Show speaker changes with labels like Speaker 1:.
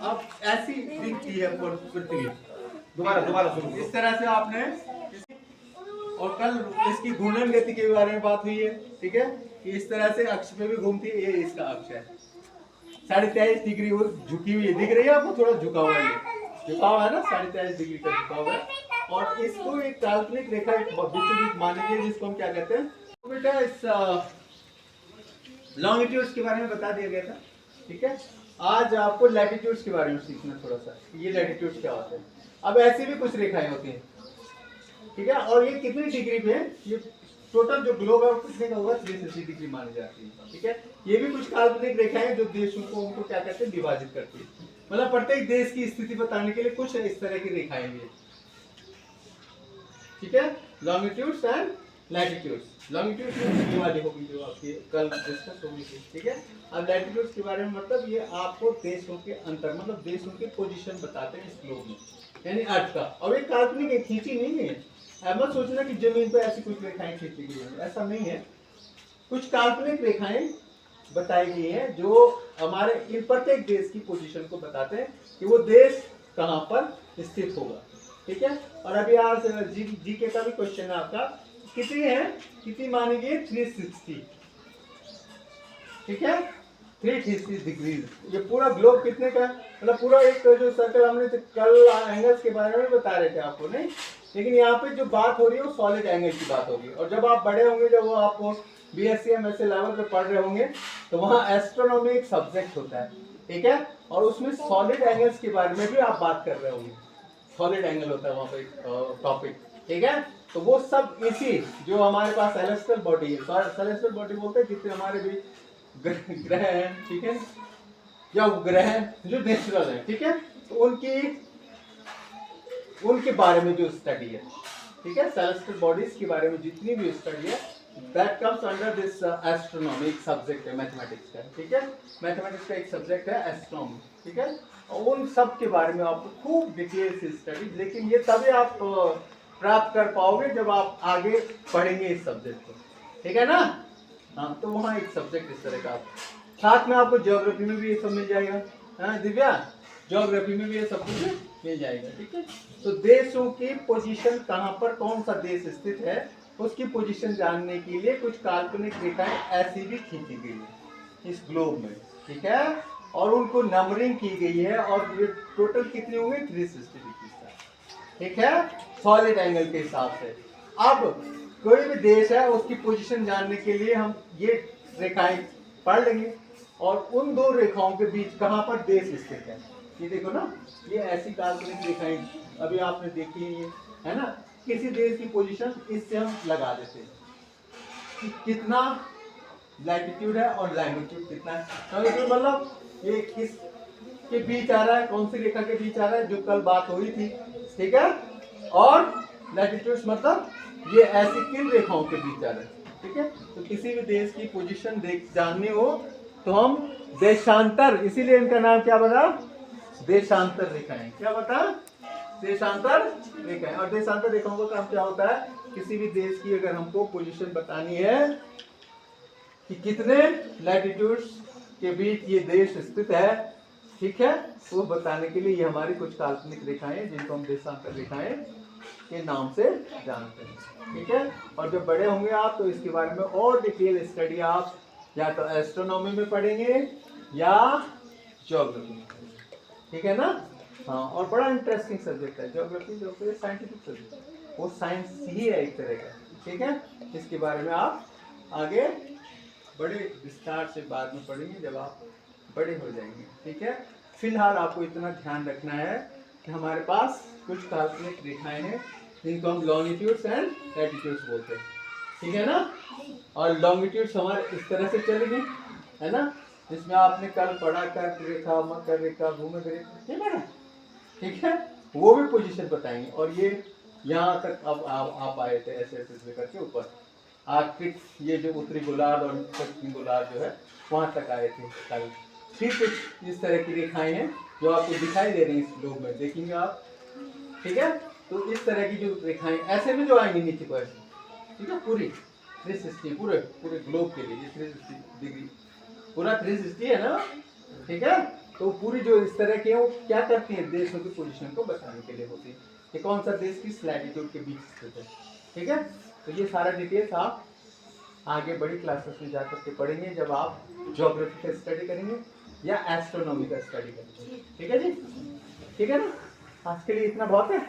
Speaker 1: अब ऐसी दिखती है पृथ्वी।
Speaker 2: दोबारा शुरू
Speaker 1: इस तरह से आपने और कल इसकी घूर्णन गति के बारे में बात हुई है, ठीक है, कि इस तरह से अक्ष पे भी घूमती है। ये इसका अक्ष है, 23.5 डिग्री वो झुकी हुई है, दिख रही है आपको, थोड़ा झुका हुआ है, ये झुका हुआ है ना, 23.5 डिग्री का झुका हुआ है। और इसको एक काल्पनिक रेखा बीचों बीच मानेंगे, जिसको हम क्या कहते हैं। तो बेटा इस लॉन्गिट्यूड्स के बारे में बता दिया गया था, ठीक है। आज आपको लैटिट्यूड्स के बारे में सीखना थोड़ा सा, ये लैटिट्यूड्स क्या होते हैं। अब ऐसी भी कुछ रेखाएं होती हैं, ठीक है, और ये कितनी डिग्री पे, ये टोटल जो ग्लोब है वो कितने का होगा, 360 डिग्री मानी जाती है, ठीक है। ये भी कुछ काल्पनिक रेखाएं जो देशों को उनको क्या कहते हैं, विभाजित करती है। मतलब प्रत्येक देश की स्थिति बताने के लिए कुछ इस तरह की रेखाएं भी है, ठीक है। Longitudes and latitudes. लॉन्गिट्यूड्स ये वाली होगी जो आपकी कल डिस्कस होगी, ठीक है। अब लैटिट्यूड्स के बारे में मतलब ये आपको देशों के अंतर, मतलब देशों की पोजीशन बताते हैं इस ग्लोब में, यानी अर्थ का। और ये काल्पनिक है, खींची नहीं है। मत सोचना कि जमीन पर ऐसी कुछ रेखाएं खींची गई है, ऐसा नहीं है। कुछ काल्पनिक रेखाएं बताई गई हैं जो हमारे इन प्रत्येक देश की पोजीशन को बताते हैं कि वो देश कहां पर स्थित होगा, ठीक है। और अभी आज जीके का भी क्वेश्चन है आपका, कितनी है, कितनी मानी गई, 360, ठीक है, 360 डिग्री। ये पूरा ग्लोब कितने का, मतलब पूरा एक जो सर्कल हमने कल एंगल्स के बारे में बता रहे थे आपको, नहीं, लेकिन यहाँ पे जो बात हो रही है वो सॉलिड एंगल की बात होगी। और जब आप बड़े होंगे, जब वो आपको बीएससी एमएससी लेवल पे पढ़ रहे होंगे, तो वहाँ एस्ट्रोनॉमी एक सब्जेक्ट होता है, ठीक है, और उसमें सॉलिड एंगल्स के बारे में भी आप बात कर रहे होंगे। सॉलिड एंगल होता है वहाँ पे एक टॉपिक, ठीक है। तो वो सब इसी जो हमारे पास सेलेस्टियल बॉडी है, सेलेस्टियल बॉडी बोलते हैं जितने हमारे भी ग्रह हैं, ठीक है, या उपग्रह हैं जो नेचुरल है, ठीक है, तो उनके बारे में जो स्टडी है, ठीक है, सेलेस्टियल बॉडीज के बारे में जितनी भी स्टडी है, that comes under this astronomy. एक सब्जेक्ट है मैथमेटिक्स का, ठीक है, मैथमेटिक्स का एक सब्जेक्ट है एस्ट्रोनॉमी, ठीक है। और उन सब के बारे में आपको खूब डिटेल से स्टडी, लेकिन ये तभी आप प्राप्त कर पाओगे जब आप आगे पढ़ेंगे इस सब्जेक्ट को, ठीक है ना। हाँ, तो वहाँ एक सब्जेक्ट इस तरह का, साथ में आपको ज्योग्राफी में भी ये सब मिल जाएगा, हाँ दिव्या, ज्योग्राफी में भी ये सब कुछ मिल जाएगा, ठीक है। तो देशों की पोजीशन कहाँ पर कौन सा देश स्थित है, उसकी पोजीशन जानने के लिए कुछ काल्पनिक रेखाएं ऐसी भी खींची गई है इस ग्लोब में, ठीक है, और उनको नंबरिंग की गई है। और ये टोटल कितनी होंगे, 360 डिग्री, ठीक है, सॉलिड एंगल के हिसाब से। अब कोई भी देश है उसकी पोजीशन जानने के लिए हम ये रेखाएं पढ़ लेंगे, और उन दो रेखाओं के बीच कहां पर देश स्थित है, ये देखो ना, ये ऐसी काल्पनिक रेखाएं अभी आपने देखी है ना। किसी देश की पोजीशन इससे हम लगा देते हैं कि कितना लैटिट्यूड है और लैंगिट्यूड कितना है। लैंगिट्यूड मतलब ये किस के बीच आ रहा है, कौन सी रेखा के बीच आ रहा है, जो कल बात हुई थी, ठीक है। और लैटिट्यूड्स मतलब ये ऐसी किन रेखाओं के बीच आ रहा है, ठीक है। तो किसी भी देश की पोजीशन जाननी हो तो हम देशांतर, इसीलिए इनका नाम क्या बता, देशांतर रेखाएं, क्या बता, देशांतर रेखाएं। और देशांतर रेखाओं का काम क्या होता है, किसी भी देश की अगर हमको पोजीशन बतानी है कि कितने लैटिट्यूड्स के बीच ये देश स्थित है, ठीक है, वो बताने के लिए ये हमारी कुछ काल्पनिक रेखाएं जिनको हम देशांतर रेखाएं के नाम से जानते हैं, ठीक है। और जब बड़े होंगे आप तो इसके बारे में और डिटेल स्टडी आप या तो एस्ट्रोनॉमी में पढ़ेंगे या ज्योग्राफी में, ठीक है ना। हाँ, और बड़ा इंटरेस्टिंग सब्जेक्ट है ज्योग्राफी, जो कि साइंटिफिक सब्जेक्ट है, वो साइंस ही है एक तरह का, ठीक है। इसके बारे में आप आगे बड़े विस्तार से बाद में पढ़ेंगे जब आप बड़े हो जाएंगे, ठीक है। फिलहाल आपको इतना ध्यान रखना है कि हमारे पास कुछ काल्पनिक रेखाएं हैं जिनको हम लॉन्गिट्यूड्स एंड लैटिट्यूड्स बोलते हैं, ठीक है ना। और लॉन्गिट्यूड्स हमारे इस तरह से चलेंगे, है ना, जिसमें आपने कल पढ़ा कर रेखा, मकर रेखा, भूमध्य रेखा, ठीक है, वो भी पोजीशन बताएंगे। और ये यहाँ तक अब आप आए थे ऐसे ऐसे लेकर के ऊपर आर्कटिक, ये जो उत्तरी गोलार्ध और पश्चिमी गोलार्ध जो है वहाँ तक आए थे कल। ठीक कुछ इस तरह की रेखाएं हैं जो आपको दिखाई दे रही हैं इस ग्लोब में, देखेंगे आप, ठीक है। तो इस तरह की जो रेखाएं ऐसे भी जो आएंगी नीचे को ऐसे, ठीक है, पूरी 360 पूरे ग्लोब के लिए 360 डिग्री पूरा 360 है ना, ठीक है। तो पूरी जो इस तरह की है वो क्या करती है, देशों की पोजीशन को बचाने के लिए होती है। ये कौन सा देश किस लैटिट्यूड के बीच स्थित है, ठीक है। तो ये सारा डिटेल्स आप आगे बड़ी क्लासेस में जाकर के पढ़ेंगे जब आप ज्योग्राफी का स्टडी करेंगे या एस्ट्रोनॉमी का स्टडी करेंगे, ठीक है जी, ठीक है ना। आज के लिए इतना बहुत है।